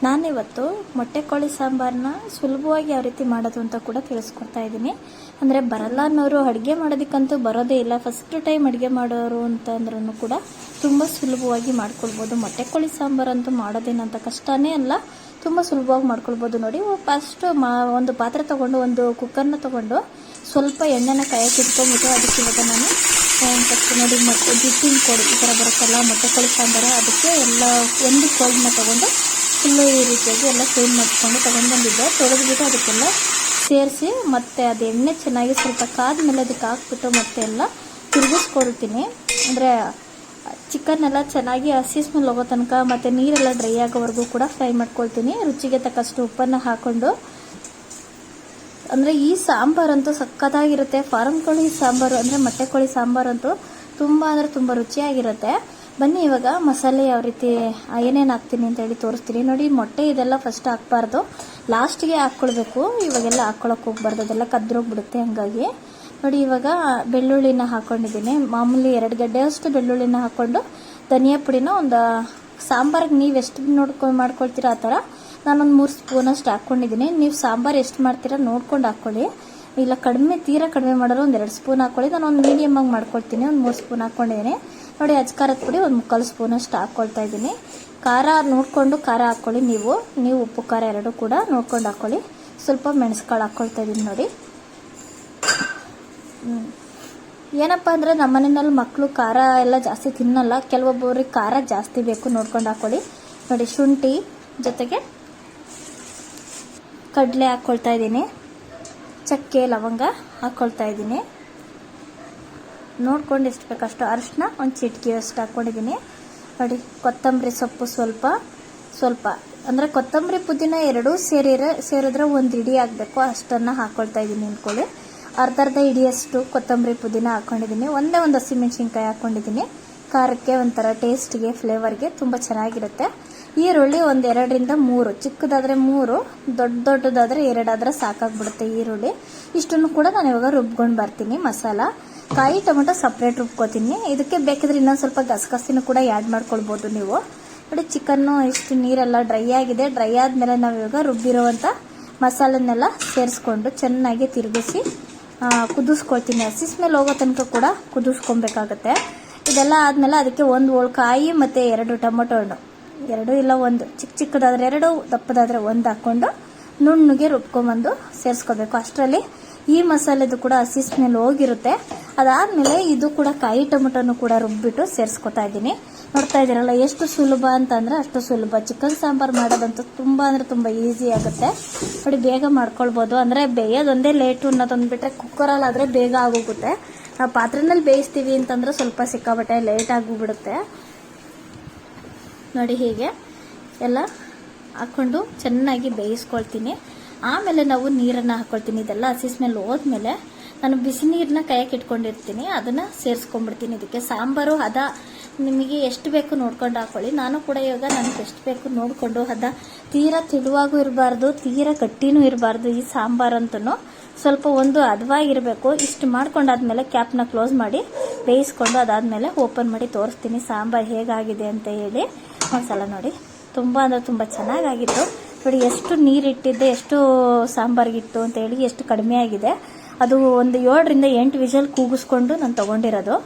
ನಾನಿವತ್ತು ಮೊಟ್ಟೆ ಕೋಳಿ ಸಾಂಬಾರನ್ನ ಸುಲಭವಾಗಿ ಯಾವ ರೀತಿ ಮಾಡೋದು ಅಂತ ಕೂಡ ತಿಳಿಸ್ಕೊಡ್ತಾ ಇದ್ದೀನಿ. ಅಂದರೆ ಬರಲ್ಲ ಅನ್ನೋರು ಅಡುಗೆ ಮಾಡೋದಕ್ಕಂತೂ ಬರೋದೇ ಇಲ್ಲ, ಫಸ್ಟ್ ಟೈಮ್ ಅಡುಗೆ ಮಾಡೋರು ಅಂತಂದ್ರೂ ಕೂಡ ತುಂಬ ಸುಲಭವಾಗಿ ಮಾಡ್ಕೊಳ್ಬೋದು. ಮೊಟ್ಟೆ ಕೋಳಿ ಸಾಂಬಾರಂತೂ ಮಾಡೋದೇನಂತ ಕಷ್ಟನೇ ಅಲ್ಲ, ತುಂಬ ಸುಲಭವಾಗಿ ಮಾಡ್ಕೊಳ್ಬೋದು. ನೋಡಿ, ಫಸ್ಟು ಒಂದು ಪಾತ್ರೆ ತೊಗೊಂಡು ಒಂದು ಕುಕ್ಕರ್ನ ತೊಗೊಂಡು ಸ್ವಲ್ಪ ಎಣ್ಣೆನ ಕಾಯಕ್ಕೆ ಇಟ್ಕೊಂಡ್ಬಿಟ್ಟು ಅದಕ್ಕೆ ಇವಾಗ ನಾನು ಫಸ್ಟ್ ನೋಡಿ ಜಿಟ್ಟಿನ ಕೋಳಿ ಈ ಥರ ಬರುತ್ತಲ್ಲ ಮೊಟ್ಟೆ ಕೋಳಿ ಸಾಂಬಾರು, ಅದಕ್ಕೆ ಎಲ್ಲ ಒಂದು ಕೋಳಿನ ತೊಗೊಂಡು ಫುಲ್ಲು ಈ ರೀತಿಯಾಗಿ ಎಲ್ಲ ಕ್ಲೀನ್ ಮಾಡಿಕೊಂಡು ತೊಗೊಂಡ್ಬಂದಿದ್ದೆ. ತೊಳೆದ್ಬಿಟ್ಟು ಅದಕ್ಕೆಲ್ಲ ಸೇರಿಸಿ ಮತ್ತೆ ಅದು ಎಣ್ಣೆ ಚೆನ್ನಾಗಿ ಸ್ವಲ್ಪ ಕಾದ್ಮೇಲೆ ಅದಕ್ಕೆ ಹಾಕ್ಬಿಟ್ಟು ಮತ್ತೆ ಎಲ್ಲ ತಿರುಗಿಸ್ಕೊಳ್ತೀನಿ. ಅಂದರೆ ಚಿಕನ್ ಎಲ್ಲ ಚೆನ್ನಾಗಿ ಹಸಿ ಸ್ಮೆಲ್ ಹೋಗೋ ತನಕ ಮತ್ತು ನೀರೆಲ್ಲ ಡ್ರೈ ಆಗೋವರೆಗೂ ಕೂಡ ಫ್ರೈ ಮಾಡ್ಕೊಳ್ತೀನಿ. ರುಚಿಗೆ ತಕ್ಕಷ್ಟು ಉಪ್ಪನ್ನು ಹಾಕ್ಕೊಂಡು. ಅಂದರೆ ಈ ಸಾಂಬಾರಂತೂ ಸಖತ್ತಾಗಿರುತ್ತೆ. ಫಾರಂ ಕೋಳಿ ಸಾಂಬಾರು ಅಂದರೆ ಮೊಟ್ಟೆ ಕೋಳಿ ಸಾಂಬಾರಂತೂ ತುಂಬ ಅಂದರೆ ತುಂಬ ರುಚಿಯಾಗಿರುತ್ತೆ. ಬನ್ನಿ ಇವಾಗ ಮಸಾಲೆ ಯಾವ ರೀತಿ ಏನೇನು ಹಾಕ್ತೀನಿ ಅಂತ ಹೇಳಿ ತೋರಿಸ್ತೀನಿ. ನೋಡಿ, ಮೊಟ್ಟೆ ಇದೆಲ್ಲ ಫಸ್ಟ್ ಹಾಕ್ಬಾರ್ದು, ಲಾಸ್ಟಿಗೆ ಹಾಕ್ಕೊಳ್ಬೇಕು. ಇವಾಗೆಲ್ಲ ಹಾಕ್ಕೊಳಕ್ಕೆ ಹೋಗ್ಬಾರ್ದು, ಅದೆಲ್ಲ ಕದ್ರೋಗ್ಬಿಡುತ್ತೆ. ಹಾಗಾಗಿ ನೋಡಿ, ಇವಾಗ ಬೆಳ್ಳುಳ್ಳಿನ ಹಾಕ್ಕೊಂಡಿದ್ದೀನಿ. ಮಾಮೂಲಿ 2 ಗಡ್ಡೆಯಷ್ಟು ಬೆಳ್ಳುಳ್ಳಿನ ಹಾಕ್ಕೊಂಡು ಧನಿಯಾ ಪುಡಿನ ಒಂದು ಸಾಂಬಾರಿಗೆ ನೀವು ಎಷ್ಟು ನೋಡ್ಕೊಂಡು ಮಾಡ್ಕೊಳ್ತೀರಾ ಆ ಥರ ನಾನೊಂದು 3 ಸ್ಪೂನಷ್ಟು ಹಾಕ್ಕೊಂಡಿದ್ದೀನಿ. ನೀವು ಸಾಂಬಾರು ಎಷ್ಟು ಮಾಡ್ತೀರಾ ನೋಡ್ಕೊಂಡು ಹಾಕ್ಕೊಳ್ಳಿ. ಇಲ್ಲ ತೀರಾ ಕಡಿಮೆ ಮಾಡೋರು ಒಂದು 2 ಸ್ಪೂನ್ ಹಾಕ್ಕೊಳ್ಳಿ. ನಾನು ಒಂದು ಮೀಡಿಯಮ್ ಆಗಿ ಮಾಡ್ಕೊಳ್ತೀನಿ, ಒಂದು 3 ಸ್ಪೂನ್ ಹಾಕ್ಕೊಂಡಿದ್ದೀನಿ. ನೋಡಿ, ಅಜ್ಕಾರದ ಪುಡಿ ಒಂದು 3/4 ಸ್ಪೂನಷ್ಟು ಹಾಕ್ಕೊಳ್ತಾ ಇದ್ದೀನಿ. ಖಾರ ನೋಡಿಕೊಂಡು ಖಾರ ಹಾಕ್ಕೊಳ್ಳಿ. ನೀವು ಉಪ್ಪು ಖಾರ ಎರಡೂ ಕೂಡ ನೋಡ್ಕೊಂಡು ಹಾಕ್ಕೊಳ್ಳಿ. ಸ್ವಲ್ಪ ಮೆಣಸುಕಾಳು ಹಾಕ್ಕೊಳ್ತಾ ಇದ್ದೀನಿ. ನೋಡಿ, ಏನಪ್ಪ ಅಂದರೆ ನಮ್ಮ ಮನೆಯಲ್ಲಿ ಮಕ್ಕಳು ಖಾರ ಎಲ್ಲ ಜಾಸ್ತಿ ತಿನ್ನಲ್ಲ, ಕೆಲವೊಬ್ಬರಿಗೆ ಖಾರ ಜಾಸ್ತಿ ಬೇಕು, ನೋಡ್ಕೊಂಡು ಹಾಕ್ಕೊಳ್ಳಿ. ನೋಡಿ, ಶುಂಠಿ ಜೊತೆಗೆ ಕಡಲೆ ಹಾಕ್ಕೊಳ್ತಾ ಇದ್ದೀನಿ, ಚಕ್ಕೆ ಲವಂಗ ಹಾಕ್ಕೊಳ್ತಾ ಇದ್ದೀನಿ. ನೋಡ್ಕೊಂಡು ಎಷ್ಟು ಬೇಕಷ್ಟು ಅರಿಶಿನ ಒಂದು ಚಿಟಿಕೆಯಷ್ಟು ಹಾಕ್ಕೊಂಡಿದ್ದೀನಿ. ನೋಡಿ, ಕೊತ್ತಂಬರಿ ಸೊಪ್ಪು ಸ್ವಲ್ಪ ಅಂದರೆ ಕೊತ್ತಂಬರಿ ಪುದೀನ ಎರಡೂ ಸೇರಿದ್ರೆ ಒಂದು ಇಡಿ ಆಗಬೇಕು, ಅಷ್ಟನ್ನು ಹಾಕ್ಕೊಳ್ತಾ ಇದ್ದೀನಿ ಅಂದ್ಕೊಳ್ಳಿ. ಅರ್ಧ ಇಡಿಯಷ್ಟು ಕೊತ್ತಂಬರಿ ಪುದೀನ ಹಾಕ್ಕೊಂಡಿದ್ದೀನಿ. ಒಂದೇ ಒಂದು ಹಸಿಮೆಣಸಿನ್ಕಾಯಿ ಹಾಕ್ಕೊಂಡಿದ್ದೀನಿ. ಖಾರಕ್ಕೆ ಒಂಥರ ಟೇಸ್ಟ್ಗೆ ಫ್ಲೇವರ್ಗೆ ತುಂಬ ಚೆನ್ನಾಗಿರುತ್ತೆ. ಈರುಳ್ಳಿ ಒಂದು 2ರಿಂದ 3, ಚಿಕ್ಕದಾದರೆ 3, ದೊಡ್ಡದಾದರೆ 2 ಆದರೆ ಸಾಕಾಗ್ಬಿಡುತ್ತೆ ಈರುಳ್ಳಿ. ಇಷ್ಟನ್ನು ಕೂಡ ನಾನು ಇವಾಗ ರುಬ್ಕೊಂಡು ಬರ್ತೀನಿ. ಮಸಾಲ ಕಾಯಿ ಟೊಮೆಟೊ ಸಪ್ರೇಟ್ ರುಬ್ಕೋತೀನಿ. ಇದಕ್ಕೆ ಬೇಕಿದ್ರೆ ಇನ್ನೊಂದು ಸ್ವಲ್ಪ ಗಸಗಸಿನೂ ಕೂಡ ಆ್ಯಡ್ ಮಾಡ್ಕೊಳ್ಬೋದು ನೀವು. ನೋಡಿ, ಚಿಕನ್ನು ಇಷ್ಟು ನೀರೆಲ್ಲ ಡ್ರೈ ಆಗಿದೆ. ಡ್ರೈ ಆದಮೇಲೆ ನಾವು ಇವಾಗ ರುಬ್ಬಿರೋವಂಥ ಮಸಾಲನ್ನೆಲ್ಲ ಸೇರಿಸ್ಕೊಂಡು ಚೆನ್ನಾಗಿ ತಿರುಗಿಸಿ ಕುದಿಸ್ಕೊಳ್ತೀನಿ. ಹಸಿ ಸ್ಮೆಲ್ ಹೋಗೋ ತನಕ ಕೂಡ ಕುದಿಸ್ಕೊಬೇಕಾಗತ್ತೆ. ಇದೆಲ್ಲ ಆದಮೇಲೆ ಅದಕ್ಕೆ ಒಂದು ಹೋಳು ಕಾಯಿ ಮತ್ತು 2 ಟೊಮೆಟೊ ಹಣ್ಣು, 2 ಇಲ್ಲ 1, ಚಿಕ್ಕದಾದರೆ 2, ದಪ್ಪದಾದರೆ 1 ಹಾಕ್ಕೊಂಡು ನುಣ್ಣಗೆ ರುಬ್ಕೊಂಬಂದು ಸೇರಿಸ್ಕೋಬೇಕು. ಅಷ್ಟರಲ್ಲಿ ಈ ಮಸಾಲೆದು ಕೂಡ ಹಸಿ ಸ್ಮೆಲ್ ಹೋಗಿರುತ್ತೆ. ಅದಾದಮೇಲೆ ಇದು ಕೂಡ ಕಾಯಿ ಟೊಮೆಟೊನು ಕೂಡ ರುಬ್ಬಿಟ್ಟು ಸೇರಿಸ್ಕೊತಾ ಇದ್ದೀನಿ. ನೋಡ್ತಾ ಇದ್ದೀರಲ್ಲ ಎಷ್ಟು ಸುಲಭ ಅಂತಂದರೆ ಅಷ್ಟು ಸುಲಭ. ಚಿಕನ್ ಸಾಂಬಾರು ಮಾಡೋದಂತೂ ತುಂಬ ಅಂದರೆ ತುಂಬ ಈಸಿ ಆಗುತ್ತೆ. ನೋಡಿ, ಬೇಗ ಮಾಡ್ಕೊಳ್ಬೋದು. ಅಂದರೆ ಬೇಯೋದೊಂದೇ ಲೇಟು ಅನ್ನೋದೊಂದು ಬಿಟ್ಟರೆ ಕುಕ್ಕರಲ್ಲಾದರೆ ಬೇಗ ಆಗೋಗುತ್ತೆ. ನಾವು ಪಾತ್ರೆನಲ್ಲಿ ಬೇಯಿಸ್ತೀವಿ ಅಂತಂದರೆ ಸ್ವಲ್ಪ ಸಿಕ್ಕಾಬಟ್ಟೆ ಲೇಟ್ ಆಗಿಬಿಡುತ್ತೆ. ನೋಡಿ, ಹೀಗೆ ಎಲ್ಲ ಹಾಕ್ಕೊಂಡು ಚೆನ್ನಾಗಿ ಬೇಯಿಸ್ಕೊಳ್ತೀನಿ. ಆಮೇಲೆ ನಾವು ನೀರನ್ನು ಹಾಕ್ಕೊಳ್ತೀನಿ. ಇದೆಲ್ಲ ಹಸಿ ಸ್ಮೆಲ್ ಹೋದ್ಮೇಲೆ ನಾನು ಬಿಸಿ ನೀರನ್ನ ಕಾಯಕ್ಕೆ ಇಟ್ಕೊಂಡಿರ್ತೀನಿ, ಅದನ್ನು ಸೇರಿಸ್ಕೊಂಡ್ಬಿಡ್ತೀನಿ. ಇದಕ್ಕೆ ಸಾಂಬಾರು ಹದ ನಿಮಗೆ ಎಷ್ಟು ಬೇಕು ನೋಡ್ಕೊಂಡು ಹಾಕ್ಕೊಳ್ಳಿ. ನಾನು ಕೂಡ ಇವಾಗ ನನಗೆ ಎಷ್ಟು ಬೇಕು ನೋಡಿಕೊಂಡು ಹದ ತೀರಾ ತಿಳುವಾಗೂ ಇರಬಾರ್ದು, ತೀರಾ ಗಟ್ಟಿನೂ ಇರಬಾರ್ದು. ಈ ಸಾಂಬಾರಂತೂ ಸ್ವಲ್ಪ ಒಂದು ಹದವಾಗಿರಬೇಕು. ಇಷ್ಟು ಮಾಡ್ಕೊಂಡಾದ್ಮೇಲೆ ಕ್ಯಾಪ್ನ ಕ್ಲೋಸ್ ಮಾಡಿ ಬೇಯಿಸ್ಕೊಂಡು ಅದಾದಮೇಲೆ ಓಪನ್ ಮಾಡಿ ತೋರಿಸ್ತೀನಿ ಸಾಂಬಾರು ಹೇಗಾಗಿದೆ ಅಂತ ಹೇಳಿ. ಒಂದ್ಸಲ ನೋಡಿ, ತುಂಬ ಅಂದರೆ ತುಂಬ ಚೆನ್ನಾಗಾಗಿತ್ತು. ನೋಡಿ, ಎಷ್ಟು ನೀರಿಟ್ಟಿದ್ದೆ, ಎಷ್ಟು ಸಾಂಬಾರಿಗಿತ್ತು ಅಂತ ಹೇಳಿ ಎಷ್ಟು ಕಡಿಮೆ ಆಗಿದೆ. ಅದು ಒಂದು 7ರಿಂದ 8 ವಿಷಲ್ ಕೂಗಿಸ್ಕೊಂಡು ನಾನು ತೊಗೊಂಡಿರೋದು.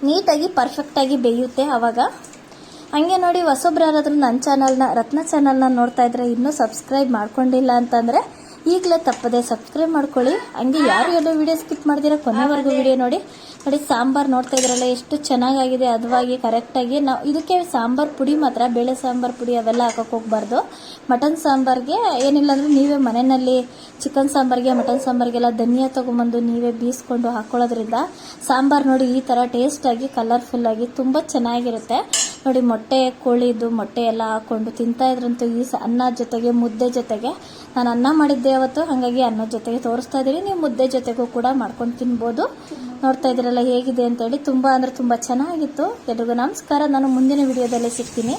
ನೀಟಾಗಿ ಪರ್ಫೆಕ್ಟಾಗಿ ಬೇಯುತ್ತೆ ಆವಾಗ. ಹಂಗೆ ನೋಡಿ, ಹೊಸೊಬ್ರು ಯಾರಾದರೂ ನನ್ನ ರತ್ನ ಚಾನಲ್ನ ನೋಡ್ತಾ ಇದ್ರೆ ಇನ್ನೂ ಸಬ್ಸ್ಕ್ರೈಬ್ ಮಾಡ್ಕೊಂಡಿಲ್ಲ ಅಂತಂದರೆ ಈಗಲೇ ತಪ್ಪದೆ ಸಬ್ಸ್ಕ್ರೈಬ್ ಮಾಡ್ಕೊಳ್ಳಿ. ಹಂಗೆ ಯಾರು ಎಲ್ಲೋ ವಿಡಿಯೋ ಸ್ಕಿಪ್ ಮಾಡಿದಿರ ಕೊನೆವರೆಗೂ ವಿಡಿಯೋ ನೋಡಿ. ಸಾಂಬಾರು ನೋಡ್ತಾ ಇದ್ರಲ್ಲ ಎಷ್ಟು ಚೆನ್ನಾಗಾಗಿದೆ, ಅದವಾಗಿ ಕರೆಕ್ಟಾಗಿ. ನಾವು ಇದಕ್ಕೆ ಸಾಂಬಾರು ಪುಡಿ ಮಾತ್ರ, ಬೇಳೆ ಸಾಂಬಾರು ಪುಡಿ ಅವೆಲ್ಲ ಹಾಕೋಕೆ ಹೋಗ್ಬಾರ್ದು. ಮಟನ್ ಸಾಂಬಾರಿಗೆ ಏನಿಲ್ಲ ಅಂದರೆ ನೀವೇ ಮನೆಯಲ್ಲಿ ಚಿಕನ್ ಸಾಂಬಾರಿಗೆ ಮಟನ್ ಸಾಂಬಾರಿಗೆಲ್ಲ ಧನಿಯಾ ತೊಗೊಂಬಂದು ನೀವೇ ಬೀಸ್ಕೊಂಡು ಹಾಕ್ಕೊಳ್ಳೋದ್ರಿಂದ ಸಾಂಬಾರು ನೋಡಿ ಈ ಥರ ಟೇಸ್ಟಾಗಿ ಕಲರ್ಫುಲ್ಲಾಗಿ ತುಂಬ ಚೆನ್ನಾಗಿರುತ್ತೆ. ನೋಡಿ, ಕೋಳಿದು ಮೊಟ್ಟೆ ಎಲ್ಲ ಹಾಕ್ಕೊಂಡು ತಿಂತಾಯಿದ್ರಂತೂ ಈ ಅನ್ನ ಜೊತೆಗೆ ಮುದ್ದೆ ಜೊತೆಗೆ. ನಾನು ಅನ್ನ ಮಾಡಿದ್ದೆ ಅವತ್ತು, ಹಾಗಾಗಿ ಅನ್ನದ ಜೊತೆಗೆ ತೋರಿಸ್ತಾ ಇದ್ದೀನಿ. ನೀವು ಮುದ್ದೆ ಜೊತೆಗೂ ಕೂಡ ಮಾಡ್ಕೊಂಡು ತಿನ್ಬೋದು. ನೋಡ್ತಾ ಇದ್ದೀರಲ್ಲ ಹೇಗಿದೆ ಅಂತೇಳಿ. ತುಂಬ ಅಂದರೆ ತುಂಬ ಚೆನ್ನಾಗಿತ್ತು. ಎಲ್ರಿಗೂ ನಮಸ್ಕಾರ. ನಾನು ಮುಂದಿನ ವಿಡಿಯೋದಲ್ಲಿ ಸಿಗ್ತೀನಿ.